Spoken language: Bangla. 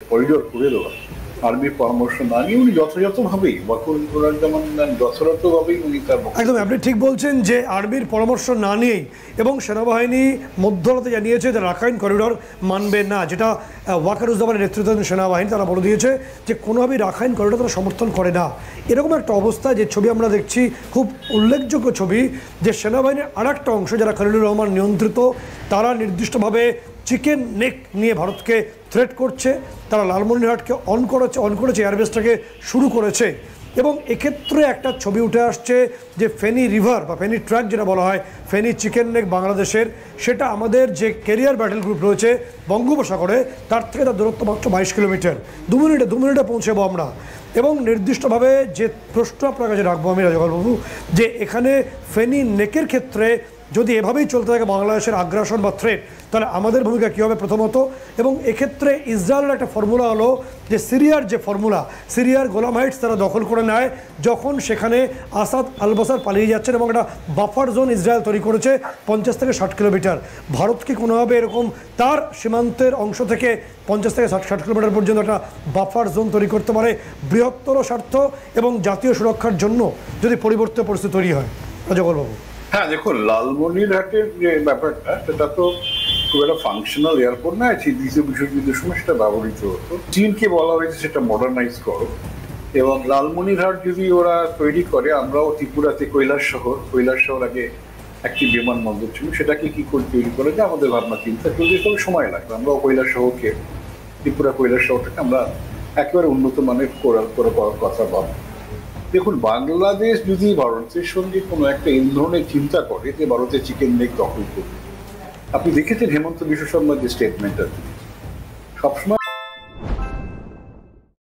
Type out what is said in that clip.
করিডোর করে দেওয়া আর্মির পরামর্শ না নিয়ে উনি যথাযথভাবেই যেমন যথাযথভাবেই উনি তার একদম আপনি ঠিক বলছেন যে আর্মির পরামর্শ না নিয়েই এবং সেনাবাহিনী মধ্যরাতে জানিয়েছে যে রাখাইন করিডোর মানবে না, যেটা ওয়াকারুজ্জামানের নেতৃত্বাধীন সেনাবাহিনী তারা বলে দিয়েছে যে কোনোভাবেই রাখাইন করিডোর তারা সমর্থন করে না। এরকম একটা অবস্থা যে ছবি আমরা দেখছি, খুব উল্লেখযোগ্য ছবি, যে সেনাবাহিনীর আর একটা অংশ যারা খলিলুর রহমান নিয়ন্ত্রিত, তারা নির্দিষ্টভাবে চিকেন নেক নিয়ে ভারতকে থ্রেট করছে। তারা লালমনিরহাটকে অন করেছে, এয়ারবেসটাকে শুরু করেছে। এবং এক্ষেত্রে একটা ছবি উঠে আসছে যে ফেনী রিভার বা ফেনী ট্র্যাক যেটা বলা হয়, ফেনী চিকেন নেক বাংলাদেশের, সেটা আমাদের যে কেরিয়ার ব্যাটেল গ্রুপ রয়েছে বঙ্গোপসাগরে তার থেকে তার দূরত্ব মাত্র 22 কিলোমিটার। দু মিনিটে পৌঁছাবো আমরা। এবং নির্দিষ্টভাবে যে প্রশ্ন আপনার কাছে রাখবো আমি রাজাগোপালবাবু, যে এখানে ফেনী নেকের ক্ষেত্রে যদি এভাবেই চলতে থাকে বাংলাদেশের আগ্রাসন বা থ্রেট, তাহলে আমাদের ভূমিকা কী হবে প্রথমত। এবং এক্ষেত্রে ইসরায়েলের একটা ফর্মুলা হলো যে সিরিয়ার যে ফর্মুলা, সিরিয়ার গোলাম হাইটস তারা দখল করে নেয় যখন সেখানে আসাদ আল বাসার পালিয়ে যাচ্ছেন, এবং একটা বাফার জোন ইসরায়েল তৈরি করেছে 50 থেকে 60 কিলোমিটার। ভারত কি কোনোভাবে এরকম তার সীমান্তের অংশ থেকে 50 থেকে 60 কিলোমিটার পর্যন্ত একটা বাফার জোন তৈরি করতে পারে বৃহত্তর স্বার্থ এবং জাতীয় সুরক্ষার জন্য যদি পরিবর্তিত পরিস্থিতি তৈরি হয়? রাজাগোপালবাবু, হ্যাঁ দেখুন, লালমনিরহাটের যে ব্যাপারটা সেটা তো খুব একটা ফাংশনাল এয়ারপোর্ট না, দ্বিতীয় বিশ্বযুদ্ধের সময় সেটা ব্যবহৃত হতো। চীনকে বলা হয়েছে সেটা মডার্নাইজ করো, এবং লালমনিরহাট যদি ওরা তৈরি করে, আমরাও ত্রিপুরাতে কৈলাস শহর আগে একটি বিমানবন্দর ছিল, সেটাকে কি করে তৈরি করে যে আমাদের ভাবনা চিন্তা চলছে, তবে সময় লাগবে। আমরাও কৈলাস শহরকে, ত্রিপুরা কৈলাস শহরটাকে আমরা একেবারে উন্নত মানের করার কথা ভাববো। দেখুন, বাংলাদেশ যদি ভারতের সঙ্গে কোনো একটা এই ধরনের চিন্তা করে যে ভারতের চিকেন নেক দখল করবে, আপনি দেখেছেন হেমন্ত বিশ্ব শর্মার যে স্টেটমেন্টটা সবসময়